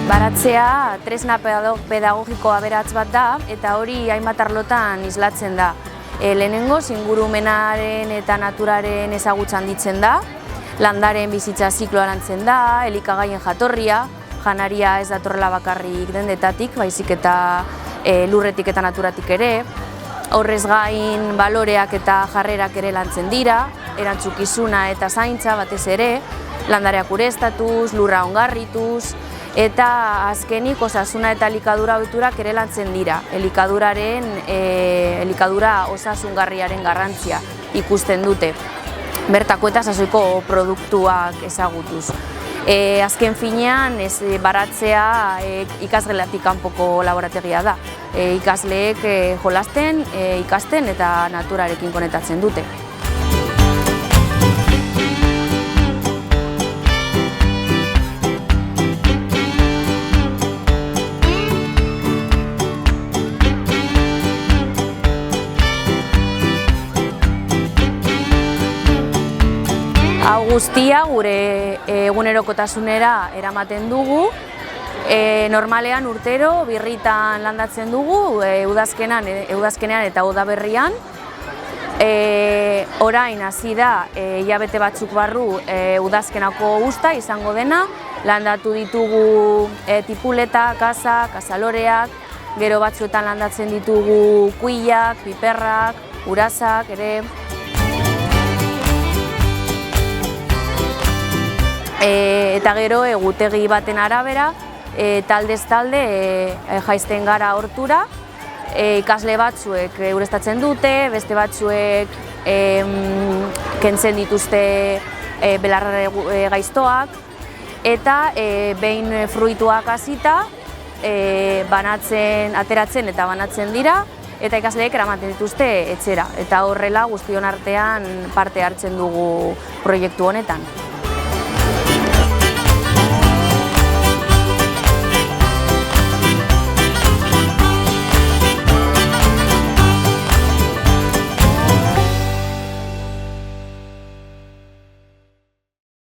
Baratzea tresna pedagogiko aberats bat da eta hori hainbat arlotan islatzen da. Lehenengoz, ingurumenaren eta naturaren ezagutza handitzen da, landaren bizitza zikloa lantzen da, elikagaien jatorria, janaria ez datorrela bakarrik dendetatik, baizik eta lurretik eta naturatik ere, horrez gain baloreak eta jarrerak ere lantzen dira, erantzukizuna eta zaintza batez ere, landareak ureztatuz, lurra ongarrituz, eta azkenik osasuna eta elikadura ohiturak ere lantzen dira. Elikadura osasungarriaren garrantzia ikusten dute, bertako eta sasoiko produktuak ezagutuz. Azken finean, baratzea ikasgelatik kanpoko laborategia da. Ikasleek jolasten, ikasten eta naturarekin konektatzen dute. Hau guztia gure egunerokotasunera eramaten dugu. Normalean urtero birritan landatzen dugu, udazkenean eta udaberrian. Orain hasi da hilabete batzuk barru udazkenako uzta izango dena. Landatu ditugu tipuleta, kasaloreak, gero batzuetan landatzen ditugu kuilak, piperrak, urazak ere. Eta gero egutegi baten arabera, taldez talde jaisten gara hortura, ikasle batzuek ureztatzen dute, beste batzuek kentzen dituzte belarra gaiztoak, eta behin fruituak hasita, ateratzen eta banatzen dira, eta ikasleek eramaten dituzte etxera, eta horrela guztion artean parte hartzen dugu proiektu honetan.